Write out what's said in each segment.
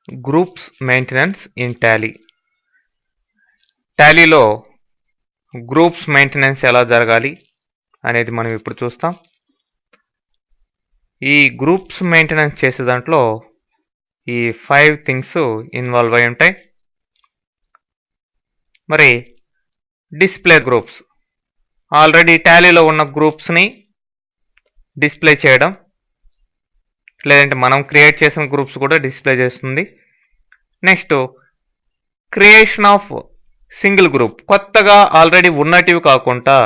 Groups maintenance in Tally. టాలీలో groups maintenance ఎలా జరగాలి అనేది మనం ఇప్పుడు చూస్తాం. ఈ గ్రూప్స్ మెయింటెనెన్స్ చేసే దాంట్లో ఈ 5 థింగ్స్ ఇన్వాల్వ్ అయి ఉంటాయి. మరి డిస్ప్లే గ్రూప్స్, ఆల్రెడీ టాలీలో ఉన్న గ్రూప్స్ని డిస్ప్లే చేయడం, లేదంటే మనం క్రియేట్ చేసిన గ్రూప్స్ కూడా డిస్ప్లే చేస్తుంది. Next creation of single group, కొత్తగా ఆల్రెడీ ఉన్నటివి కాకుండా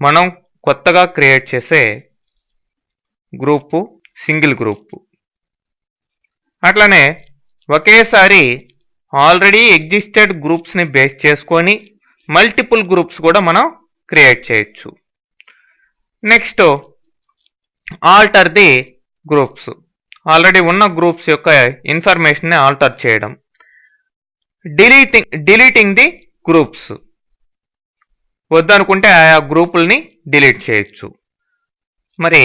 మనం కొత్తగా క్రియేట్ చేసే గ్రూపు సింగిల్ గ్రూప్. అట్లనే ఒకేసారి ఆల్రెడీ ఎగ్జిస్టెడ్ గ్రూప్స్ని బేస్ చేసుకొని మల్టిపుల్ గ్రూప్స్ కూడా మనం క్రియేట్ చేయొచ్చు. Next alter the groups, already ఉన్న గ్రూప్స్ యొక్క ఇన్ఫర్మేషన్ని ఆల్టర్ చేయడం. డిలీటింగ్ ది గ్రూప్స్, వద్దనుకుంటే ఆయా గ్రూపుల్ని డిలీట్ చేయొచ్చు. మరి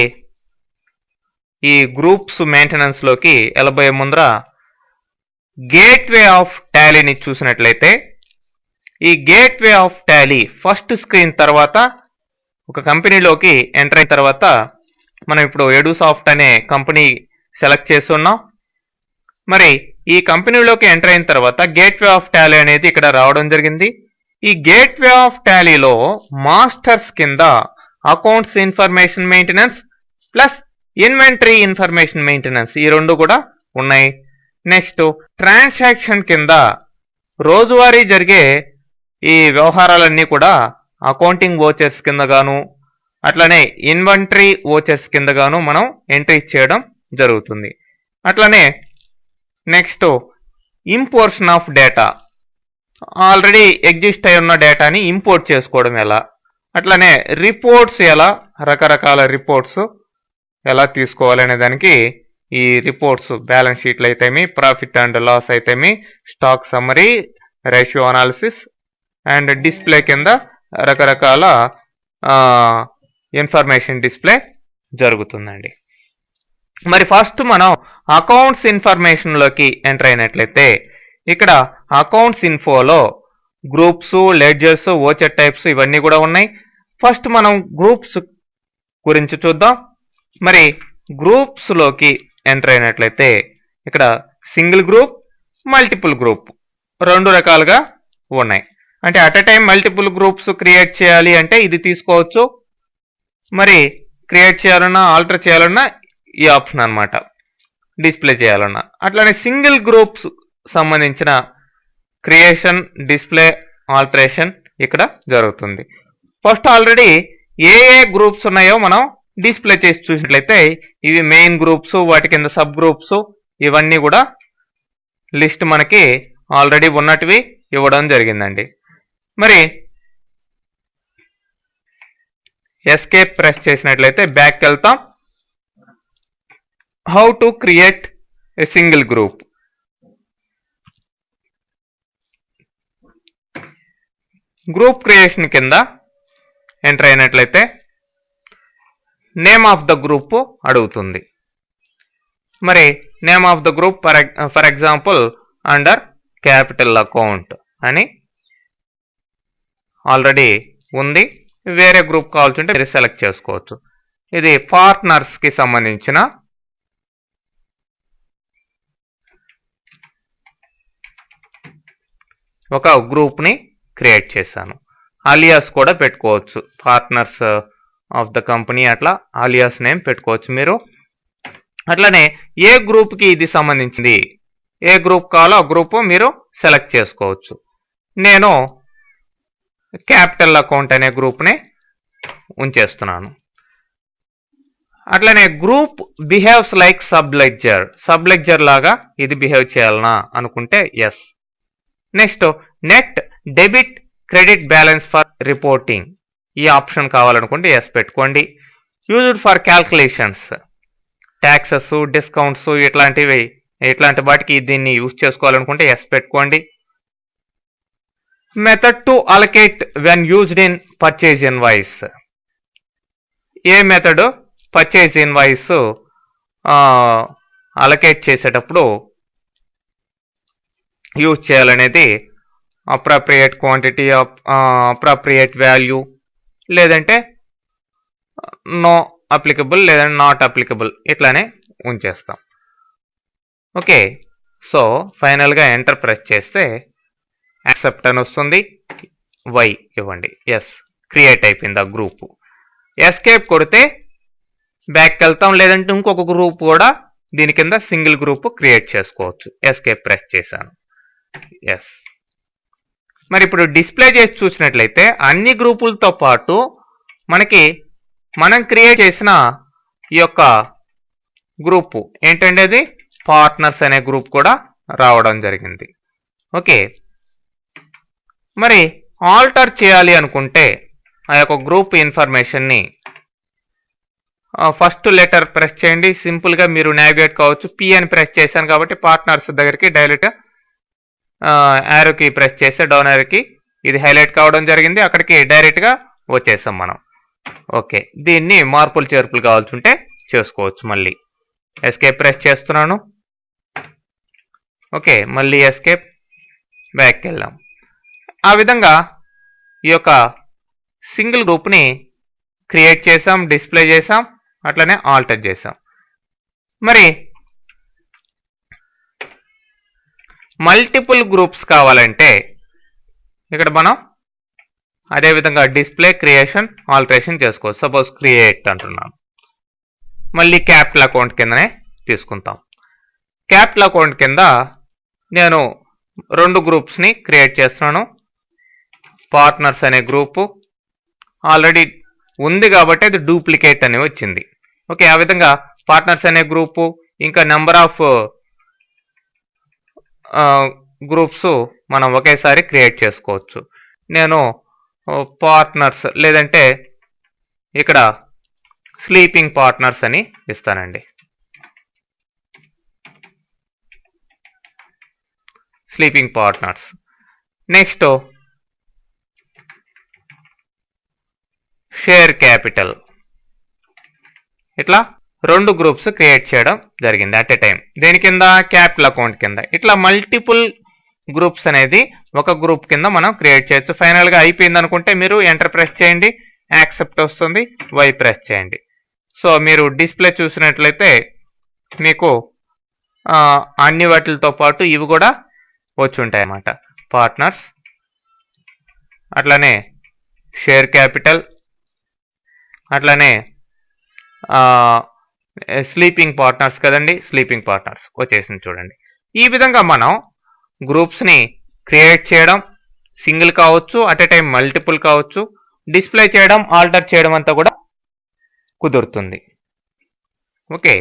ఈ గ్రూప్స్ మెయింటెనెన్స్లోకి వెళ్ళబోయే ముందర గేట్వే ఆఫ్ టాలీని చూసినట్లయితే, ఈ gateway of Tally first screen తర్వాత ఒక కంపెనీలోకి ఎంటర్ అయిన తర్వాత మనం ఇప్పుడు ఎడుసాఫ్ట్ అనే కంపెనీ సెలెక్ట్ చేస్తున్నాం. మరి ఈ కంపెనీలోకి ఎంటర్ అయిన తర్వాత గేట్వే ఆఫ్ టాలీ అనేది ఇక్కడ రావడం జరిగింది. ఈ గేట్వే ఆఫ్ టాలీలో మాస్టర్స్ కింద accounts information maintenance plus inventory information maintenance ఈ రెండు కూడా ఉన్నాయి. నెక్స్ట్ ట్రాన్సాక్షన్ కింద రోజువారీ జరిగే ఈ వ్యవహారాలన్నీ కూడా అకౌంటింగ్ వోచర్స్ కింద గాను, అట్లనే ఇన్వెంటరీ వోచర్స్ కింద గాను మనం ఎంట్రీ చేయడం జరుగుతుంది. అట్లనే next importation of data, already exist అయి ఉన్న డేటాని ఇంపోర్ట్ చేసుకోవడం ఎలా, అట్లనే రిపోర్ట్స్ ఎలా, రకరకాల రిపోర్ట్స్ ఎలా తీసుకోవాలనే దానికి ఈ రిపోర్ట్స్ బ్యాలెన్స్ షీట్లు అయితేమి, ప్రాఫిట్ అండ్ లాస్ అయితేమి, stock summary, ratio analysis and display కింద రకరకాల ఇన్ఫర్మేషన్ డిస్ప్లే జరుగుతుందండి. మరి ఫస్ట్ మనం అకౌంట్స్ ఇన్ఫర్మేషన్లోకి ఎంటర్ అయినట్లయితే ఇక్కడ అకౌంట్స్ ఇన్ఫోలో గ్రూప్స్, లెడ్జర్స్, వోచర్ టైప్స్ ఇవన్నీ కూడా ఉన్నాయి. ఫస్ట్ మనం గ్రూప్స్ గురించి చూద్దాం. మరి గ్రూప్స్లోకి ఎంటర్ అయినట్లయితే ఇక్కడ సింగిల్ గ్రూప్, మల్టిపుల్ గ్రూప్ రెండు రకాలుగా ఉన్నాయి. అంటే at a time multiple groups create చేయాలి అంటే ఇది తీసుకోవచ్చు. మరి క్రియేట్ చేయాలన్నా ఆల్టర్ చేయాలన్నా ఈ ఆప్షన్ అన్నమాట, డిస్ప్లే చేయాలన్నా. అట్లానే సింగిల్ గ్రూప్స్ సంబంధించిన క్రియేషన్, డిస్ప్లే, ఆల్టరేషన్ ఇక్కడ జరుగుతుంది. ఫస్ట్ ఆల్రెడీ ఏ గ్రూప్స్ ఉన్నాయో మనం డిస్ప్లే చేసి చూసినట్లయితే ఇవి మెయిన్ గ్రూప్స్, వాటి కింద సబ్ గ్రూప్స్ ఇవన్నీ కూడా లిస్ట్ మనకి ఆల్రెడీ ఉన్నటివి ఇవ్వడం జరిగిందండి. మరి ఎస్కేప్ ప్రెస్ చేసినట్లయితే బ్యాక్ వెళ్తాం. How to create a single group. Group creation కింద ఎంటర్ అయినట్లయితే నేమ్ ఆఫ్ ద గ్రూప్ అడుగుతుంది. మరి name of the group for example under capital account అని ఆల్రెడీ ఉంది. వేరే గ్రూప్ కావాల్సి ఉంటే మీరు సెలెక్ట్ చేసుకోవచ్చు. ఇది పార్ట్నర్స్కి సంబంధించిన ఒక గ్రూప్ని క్రియేట్ చేశాను. అలియాస్ కూడా పెట్టుకోవచ్చు, పార్ట్నర్స్ ఆఫ్ ద కంపెనీ అట్లా అలియాస్ నేమ్ పెట్టుకోవచ్చు మీరు. అట్లనే ఏ గ్రూప్కి ఇది సంబంధించింది, ఏ గ్రూప్ కావాలో ఆ గ్రూప్ మీరు సెలెక్ట్ చేసుకోవచ్చు. నేను క్యాపిటల్ అకౌంట్ అనే గ్రూప్ని ఉంచేస్తున్నాను. అట్లనే group behaves like sub ledger లాగా ఇది బిహేవ్ చేయాలనా అనుకుంటే yes. Next net debit credit balance for reporting ఈ ఆప్షన్ కావాలనుకుంటే ఎస్ పెట్టుకోండి. Used for calculations, taxes, discounts ఇట్లాంటి వాటికి దీన్ని యూజ్ చేసుకోవాలనుకుంటే ఎస్ పెట్టుకోండి. Method to allocate when used in purchase invoice, ఏ మెథడ్ పర్చేజ్ ఇన్వాయిస్ అలొకేట్ చేసేటప్పుడు యూజ్ చేయాలనేది అప్రాప్రియేట్ క్వాంటిటీ, అప్రాప్రియేట్ వాల్యూ, లేదంటే నో అప్లికబుల్ లేదంటే నాట్ అప్లికబుల్ ఇట్లానే ఉంచేస్తాం. ఓకే, సో ఫైనల్గా ఎంటర్ ప్రెస్ చేస్తే యాక్సెప్ట్ అని వస్తుంది. వై ఇవ్వండి. ఎస్, క్రియేట్ అయిపోయింది ఆ గ్రూప్. ఎస్కేప్ కొడితే బ్యాక్కి వెళ్తాం, లేదంటే ఇంకొక గ్రూప్ కూడా దీని కింద సింగిల్ గ్రూప్ క్రియేట్ చేసుకోవచ్చు. ఎస్కేప్ ప్రెస్ చేశాను. ఎస్. మరి ఇప్పుడు డిస్ప్లే చేసి చూసినట్లయితే అన్ని గ్రూపులతో పాటు మనకి మనం క్రియేట్ చేసిన ఈ యొక్క గ్రూపు ఏంటంటే అది పార్ట్నర్స్ అనే గ్రూప్ కూడా రావడం జరిగింది. ఓకే, మరి ఆల్టర్ చేయాలి అనుకుంటే ఆ యొక్క గ్రూప్ ఇన్ఫర్మేషన్ని ఫస్ట్ లెటర్ ప్రెస్ చేయండి. సింపుల్గా మీరు నావిగేట్ కావచ్చు. పి అని ప్రెస్ చేశాను కాబట్టి పార్ట్నర్స్ దగ్గరికి డైరెక్ట్ యారోకి ప్రెస్ చేస్తే డౌన్ యారోకి ఇది హైలైట్ కావడం జరిగింది. అక్కడికి డైరెక్ట్గా వచ్చేసాం మనం. ఓకే, దీన్ని మార్పులు చేర్పులు కావాల్సి ఉంటే చేసుకోవచ్చు. మళ్ళీ ఎస్కేప్ ప్రెస్ చేస్తున్నాను. ఓకే, మళ్ళీ ఎస్కేప్, బ్యాక్కి వెళ్ళాం. ఆ విధంగా ఈ యొక్క సింగిల్ గ్రూప్ని క్రియేట్ చేసాం, డిస్ప్లే చేసాం, అట్లనే ఆల్టర్ చేసాం. మరి మల్టిపుల్ గ్రూప్స్ కావాలంటే ఇక్కడ మనం అదేవిధంగా డిస్ప్లే, క్రియేషన్, ఆల్టరేషన్ చేసుకోవచ్చు. సపోజ్ క్రియేట్ అంటున్నాం. మళ్ళీ క్యాపిటల్ అకౌంట్ కిందనే తీసుకుంటాం. క్యాపిటల్ అకౌంట్ కింద నేను 2 గ్రూప్స్ని క్రియేట్ చేస్తున్నాను. పార్ట్నర్స్ అనే గ్రూపు ఆల్రెడీ ఉంది కాబట్టి అది డూప్లికేట్ అని వచ్చింది. ఓకే, ఆ విధంగా పార్ట్నర్స్ అనే గ్రూపు ఇంకా నెంబర్ ఆఫ్ గ్రూప్స్ మనం ఒకేసారి క్రియేట్ చేసుకోవచ్చు. నేను పార్ట్నర్స్ లేదంటే ఇక్కడ స్లీపింగ్ పార్ట్నర్స్ అని ఇస్తానండి. Sleeping partners. Next share capital. ఇట్లా 2 గ్రూప్స్ క్రియేట్ చేయడం జరిగింది అట్ ఎ టైం. దేని కింద? క్యాపిటల్ అకౌంట్ కింద. ఇట్లా మల్టిపుల్ గ్రూప్స్ అనేది ఒక గ్రూప్ కింద మనం క్రియేట్ చేయొచ్చు. ఫైనల్గా అయిపోయింది అనుకుంటే మీరు ఎంటర్ ప్రెస్ చేయండి, యాక్సెప్ట్ వస్తుంది, వై ప్రెస్ చేయండి. సో మీరు డిస్ప్లే చూసినట్లయితే మీకు అన్ని వాటితో పాటు ఇవి కూడా వచ్చి ఉంటాయి అన్నమాట. పార్ట్నర్స్, అట్లానే షేర్ క్యాపిటల్, అట్లానే స్లీపింగ్ పార్ట్నర్స్ కదండి, స్లీపింగ్ పార్ట్నర్స్ వచ్చేసింది చూడండి. ఈ విధంగా మనం గ్రూప్స్ని క్రియేట్ చేయడం, సింగిల్ కావచ్చు, అట్ ఎ టైం మల్టిపుల్ కావచ్చు, డిస్ప్లే చేయడం, ఆల్టర్ చేయడం అంతా కూడా కుదురుతుంది. ఓకే.